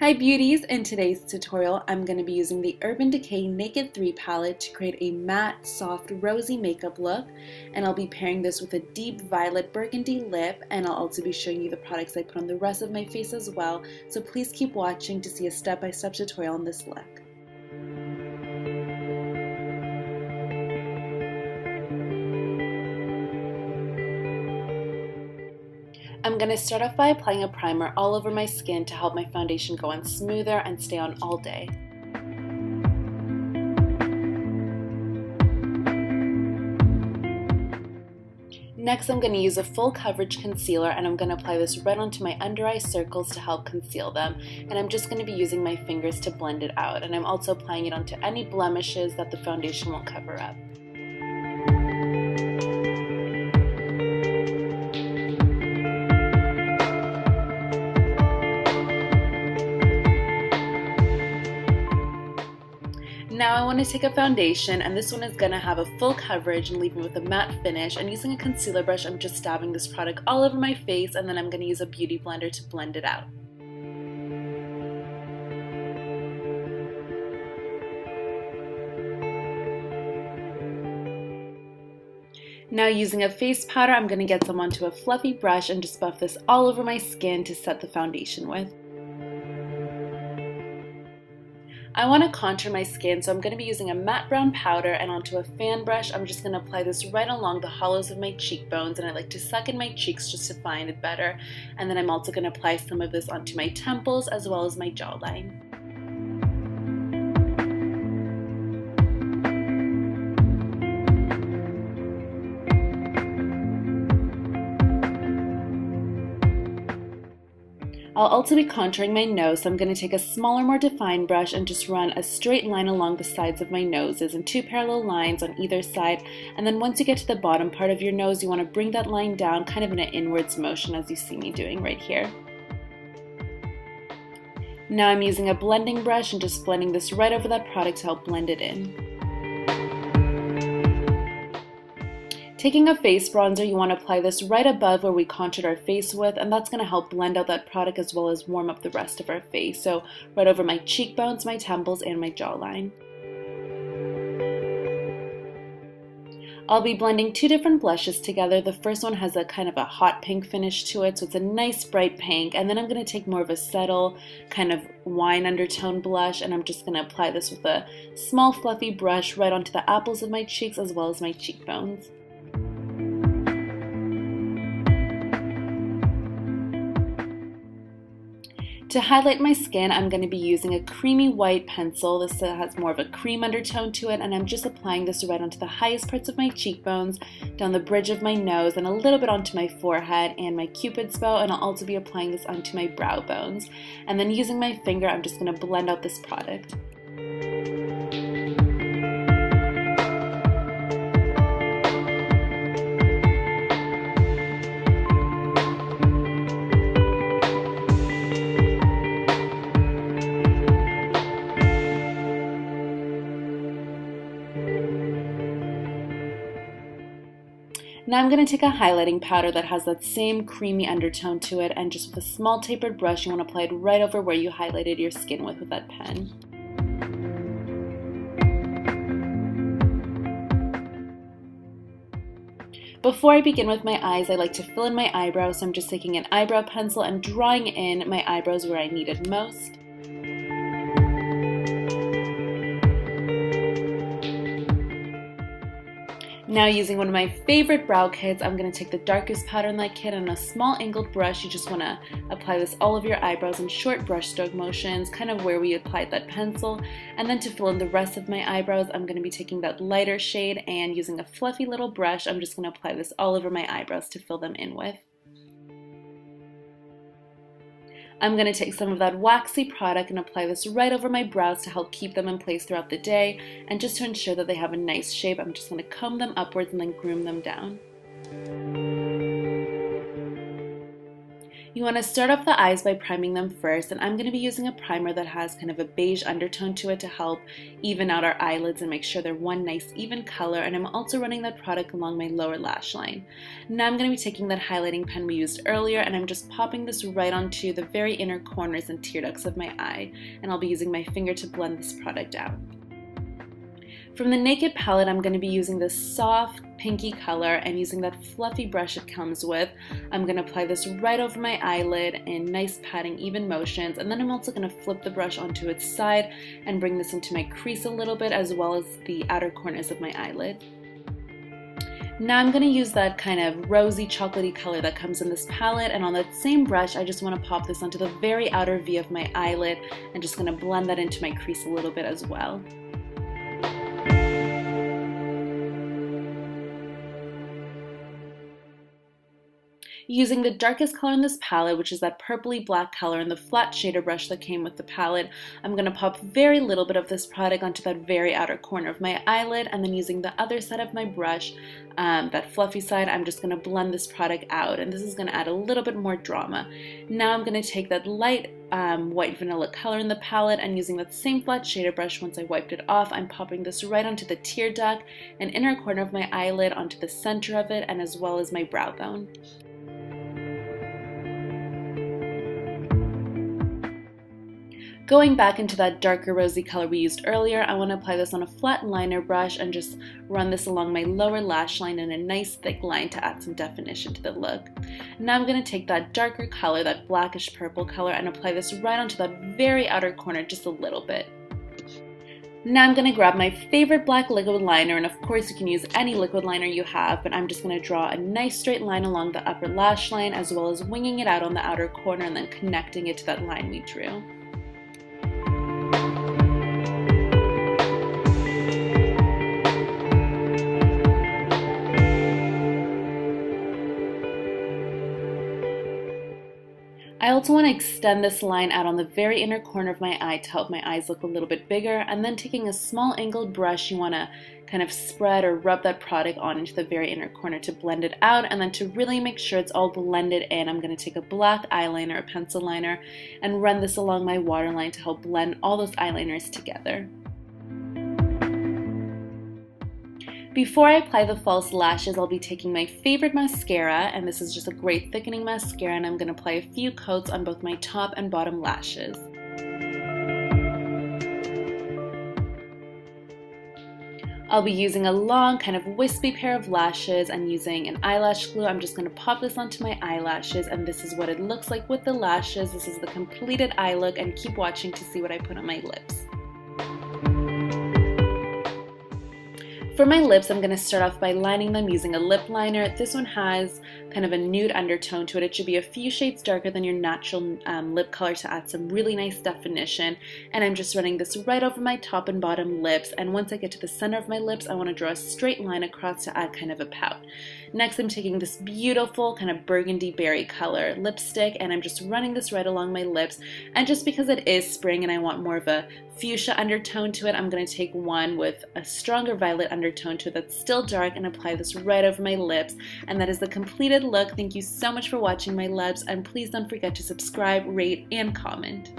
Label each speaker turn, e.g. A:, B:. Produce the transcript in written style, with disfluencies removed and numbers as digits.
A: Hi beauties! In today's tutorial, I'm going to be using the Urban Decay Naked 3 palette to create a matte, soft, rosy makeup look, and I'll be pairing this with a deep violet burgundy lip, and I'll also be showing you the products I put on the rest of my face as well, so please keep watching to see a step-by-step tutorial on this look. I'm going to start off by applying a primer all over my skin to help my foundation go on smoother and stay on all day. Next, I'm going to use a full coverage concealer and I'm going to apply this right onto my under eye circles to help conceal them. And I'm just going to be using my fingers to blend it out. And I'm also applying it onto any blemishes that the foundation won't cover up. Now I want to take a foundation, and this one is going to have a full coverage and leave me with a matte finish, and using a concealer brush I'm just dabbing this product all over my face, and then I'm going to use a beauty blender to blend it out. Now using a face powder, I'm going to get some onto a fluffy brush and just buff this all over my skin to set the foundation with. I want to contour my skin, so I'm going to be using a matte brown powder, and onto a fan brush I'm just going to apply this right along the hollows of my cheekbones, and I like to suck in my cheeks just to find it better. And then I'm also going to apply some of this onto my temples as well as my jawline. I'll also be contouring my nose, so I'm going to take a smaller, more defined brush and just run a straight line along the sides of my noses and two parallel lines on either side. And then once you get to the bottom part of your nose, you want to bring that line down kind of in an inwards motion as you see me doing right here. Now I'm using a blending brush and just blending this right over that product to help blend it in. Taking a face bronzer, you want to apply this right above where we contoured our face with, and that's going to help blend out that product as well as warm up the rest of our face. So right over my cheekbones, my temples, and my jawline. I'll be blending two different blushes together. The first one has a kind of a hot pink finish to it, so it's a nice bright pink. And then I'm going to take more of a subtle kind of wine undertone blush, and I'm just going to apply this with a small fluffy brush right onto the apples of my cheeks as well as my cheekbones. To highlight my skin, I'm going to be using a creamy white pencil. This has more of a cream undertone to it, and I'm just applying this right onto the highest parts of my cheekbones, down the bridge of my nose, and a little bit onto my forehead and my cupid's bow, and I'll also be applying this onto my brow bones. And then using my finger, I'm just going to blend out this product. Now I'm going to take a highlighting powder that has that same creamy undertone to it, and just with a small tapered brush you want to apply it right over where you highlighted your skin with that pen. Before I begin with my eyes, I like to fill in my eyebrows, so I'm just taking an eyebrow pencil and drawing in my eyebrows where I need it most. Now using one of my favorite brow kits, I'm going to take the darkest powder in that kit and a small angled brush. You just want to apply this all over your eyebrows in short brush stroke motions, kind of where we applied that pencil. And then to fill in the rest of my eyebrows, I'm going to be taking that lighter shade and using a fluffy little brush, I'm just going to apply this all over my eyebrows to fill them in with. I'm going to take some of that waxy product and apply this right over my brows to help keep them in place throughout the day, and just to ensure that they have a nice shape, I'm just going to comb them upwards and then groom them down. You want to start off the eyes by priming them first, and I'm going to be using a primer that has kind of a beige undertone to it to help even out our eyelids and make sure they're one nice even color, and I'm also running that product along my lower lash line. Now I'm going to be taking that highlighting pen we used earlier, and I'm just popping this right onto the very inner corners and tear ducts of my eye, and I'll be using my finger to blend this product out. From the Naked palette, I'm going to be using this soft pinky color, and using that fluffy brush it comes with, I'm going to apply this right over my eyelid in nice patting even motions, and then I'm also going to flip the brush onto its side and bring this into my crease a little bit as well as the outer corners of my eyelid. Now I'm going to use that kind of rosy chocolatey color that comes in this palette, and on that same brush I just want to pop this onto the very outer V of my eyelid and just going to blend that into my crease a little bit as well. Using the darkest color in this palette, which is that purpley black color, and the flat shader brush that came with the palette, I'm going to pop very little bit of this product onto that very outer corner of my eyelid, and then using the other side of my brush, that fluffy side, I'm just going to blend this product out, and this is going to add a little bit more drama. Now I'm going to take that light white vanilla color in the palette, and using that same flat shader brush, once I wiped it off, I'm popping this right onto the tear duct and inner corner of my eyelid, onto the center of it, and as well as my brow bone. Going back into that darker rosy color we used earlier, I want to apply this on a flat liner brush and just run this along my lower lash line in a nice thick line to add some definition to the look. Now I'm going to take that darker color, that blackish purple color, and apply this right onto that very outer corner just a little bit. Now I'm going to grab my favorite black liquid liner, and of course you can use any liquid liner you have, but I'm just going to draw a nice straight line along the upper lash line as well as winging it out on the outer corner and then connecting it to that line we drew. I also want to extend this line out on the very inner corner of my eye to help my eyes look a little bit bigger, and then taking a small angled brush, you want to kind of spread or rub that product on into the very inner corner to blend it out, and then to really make sure it's all blended in, I'm going to take a black eyeliner, a pencil liner, and run this along my waterline to help blend all those eyeliners together. Before I apply the false lashes, I'll be taking my favorite mascara, and this is just a great thickening mascara, and I'm going to apply a few coats on both my top and bottom lashes. I'll be using a long kind of wispy pair of lashes, and using an eyelash glue, I'm just going to pop this onto my eyelashes, and this is what it looks like with the lashes. This is the completed eye look, and keep watching to see what I put on my lips. For my lips, I'm going to start off by lining them using a lip liner. This one has kind of a nude undertone to it. It should be a few shades darker than your natural lip color to add some really nice definition. And I'm just running this right over my top and bottom lips. And once I get to the center of my lips, I want to draw a straight line across to add kind of a pout. Next, I'm taking this beautiful kind of burgundy berry color lipstick, and I'm just running this right along my lips. And just because it is spring and I want more of a fuchsia undertone to it, I'm going to take one with a stronger violet undertone to it that's still dark and apply this right over my lips. And that is the completed look. Thank you so much for watching, my loves, and please don't forget to subscribe, rate, and comment.